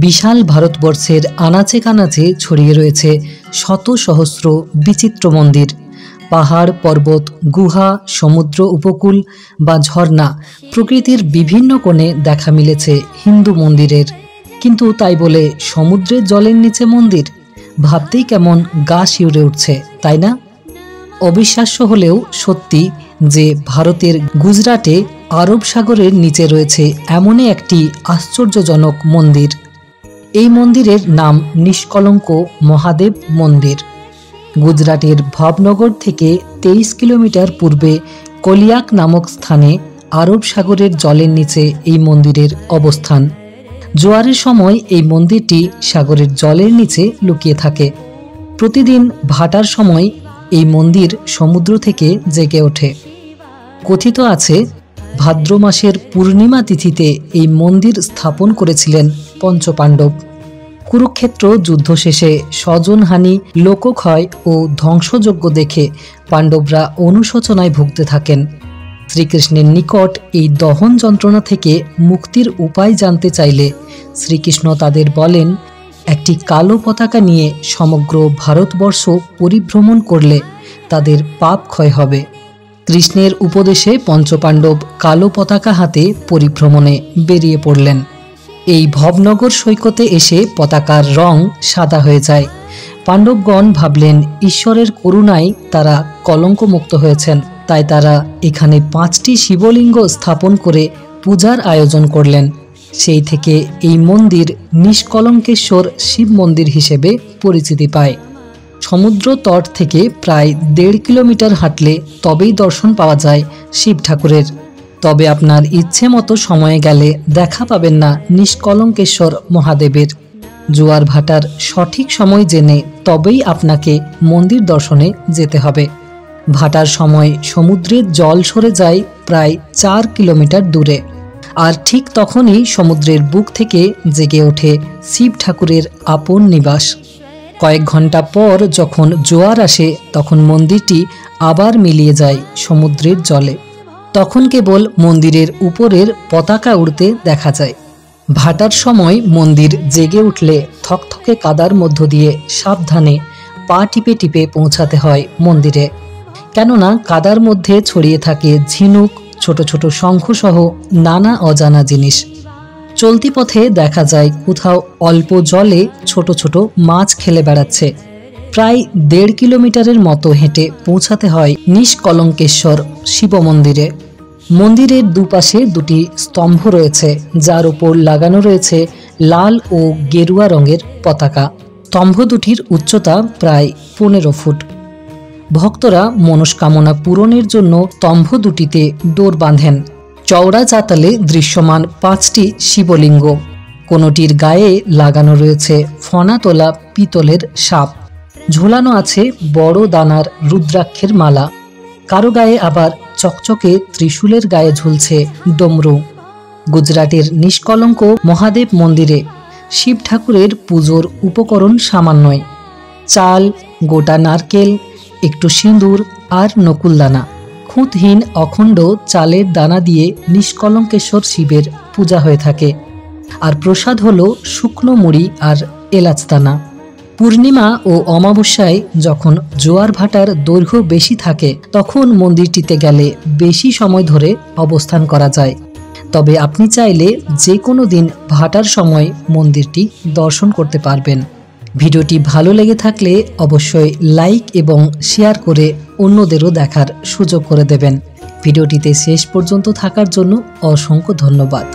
বিশাল ভারতবর্ষের আনাচে কানাচে ছড়িয়ে রয়েছে শত সহস্র বিচিত্র মন্দির। পাহাড়, পর্বত, গুহা, সমুদ্র উপকূল বা ঝর্ণা, প্রকৃতির বিভিন্ন কোণে দেখা মিলেছে হিন্দু মন্দিরের। কিন্তু তাই বলে সমুদ্রের জলের নিচে মন্দির, ভাবতেই কেমন গা শিউরে উঠছে, তাই না? অবিশ্বাস্য হলেও সত্যি যে ভারতের গুজরাটে আরব সাগরের নিচে রয়েছে এমনই একটি আশ্চর্যজনক মন্দির। এই মন্দিরের নাম নিষ্কলঙ্ক মহাদেব মন্দির। গুজরাটের ভাবনগর থেকে 23 কিলোমিটার পূর্বে কলিয়াক নামক স্থানে আরব সাগরের জলের নিচে এই মন্দিরের অবস্থান। জোয়ারের সময় এই মন্দিরটি সাগরের জলের নিচে লুকিয়ে থাকে। প্রতিদিন ভাটার সময় এই মন্দির সমুদ্র থেকে জেগে ওঠে। কথিত আছে, ভাদ্র মাসের পূর্ণিমা তিথিতে এই মন্দির স্থাপন করেছিলেন পঞ্চপাণ্ডব। কুরুক্ষেত্র যুদ্ধ শেষে স্বজনহানি, লোকক্ষয় ও ধ্বংসযজ্ঞ দেখে পাণ্ডবরা অনুশোচনায় ভুগতে থাকেন। শ্রীকৃষ্ণের নিকট এই দহন যন্ত্রণা থেকে মুক্তির উপায় জানতে চাইলে শ্রীকৃষ্ণ তাদের বলেন, একটি কালো পতাকা নিয়ে সমগ্র ভারতবর্ষ পরিভ্রমণ করলে তাদের পাপ ক্ষয় হবে। কৃষ্ণের উপদেশে পঞ্চপাণ্ডব কালো পতাকা হাতে পরিভ্রমণে বেরিয়ে পড়লেন। এই ভবনগর সৈকতে এসে পতাকার রং সাদা হয়ে যায়। পাণ্ডবগণ ভাবলেন ঈশ্বরের করুণায় তারা কলঙ্কমুক্ত হয়েছেন, তাই তারা এখানে 5টি শিবলিঙ্গ স্থাপন করে পূজার আয়োজন করলেন। সেই থেকে এই মন্দির নিষ্কলঙ্কেশ্বর শিব মন্দির হিসেবে পরিচিতি পায়। সমুদ্র তট থেকে প্রায় 1.5 কিলোমিটার হাঁটলে তবেই দর্শন পাওয়া যায় শিব ঠাকুরের। তবে আপনার ইচ্ছে মতো সময়ে গেলে দেখা পাবেন না নিষ্কলঙ্কেশ্বর মহাদেবের। জোয়ার ভাটার সঠিক সময় জেনে তবেই আপনাকে মন্দির দর্শনে যেতে হবে। ভাটার সময় সমুদ্রের জল সরে যায় প্রায় 4 কিলোমিটার দূরে, আর ঠিক তখনই সমুদ্রের বুক থেকে জেগে ওঠে শিব ঠাকুরের আপন নিবাস। কয়েক ঘন্টা পর যখন জোয়ার আসে তখন মন্দিরটি আবার মিলিয়ে যায় সমুদ্রের জলে। তখন কেবল মন্দিরের উপরের পতাকা উড়তে দেখা যায়। ভাটার সময় মন্দির জেগে উঠলে থকথকে কাদার মধ্য দিয়ে সাবধানে পা টিপে টিপে পৌঁছাতে হয় মন্দিরে, কেননা কাদার মধ্যে ছড়িয়ে থাকে ঝিনুক, ছোট ছোট শঙ্খসহ নানা অজানা জিনিস। চলতি পথে দেখা যায় কোথাও অল্প জলে ছোট ছোট মাছ খেলে বেড়াচ্ছে। প্রায় 1.5 কিলোমিটারের মতো হেঁটে পৌঁছাতে হয় নিষ্কলঙ্কেশ্বর শিব মন্দিরে। মন্দিরের দুপাশে 2টি স্তম্ভ রয়েছে, যার উপর লাগানো রয়েছে লাল ও গেরুয়া রঙের পতাকা। স্তম্ভ দুটির উচ্চতা প্রায় 15 ফুট। ভক্তরা মনস্কামনা পূরণের জন্য স্তম্ভ দুটিতে ডোর বাঁধেন। চওড়া চাতালে দৃশ্যমান 5টি শিবলিঙ্গ। কোনোটির গায়ে লাগানো রয়েছে ফনা তোলা পিতলের সাপ। ঝোলানো আছে বড় দানার রুদ্রাক্ষের মালা। কারো গায়ে আবার চকচকে ত্রিশূলের গায়ে ঝুলছে ডমরু। গুজরাটের নিষ্কলঙ্ক মহাদেব মন্দিরে শিব ঠাকুরের পুজোর উপকরণ সামান্যই: চাল, গোটা নারকেল, একটু সিঁদুর আর নকুলদানা। খুঁতহীন অখণ্ড চালের দানা দিয়ে নিষ্কলঙ্কেশ্বর শিবের পূজা হয়ে থাকে। আর প্রসাদ হলো শুকনো মুড়ি আর এলাচ দানা। পূর্ণিমা ও অমাবস্যায় যখন জোয়ার ভাটার দৈর্ঘ্য বেশি থাকে তখন মন্দিরটিতে গেলে বেশি সময় ধরে অবস্থান করা যায়। তবে আপনি চাইলে যে কোনো দিন ভাটার সময় মন্দিরটি দর্শন করতে পারবেন। ভিডিওটি ভালো লেগে থাকলে অবশ্যই লাইক এবং শেয়ার করে অন্যদেরও দেখার সুযোগ করে দেবেন। ভিডিওটিতে শেষ পর্যন্ত থাকার জন্য অসংখ্য ধন্যবাদ।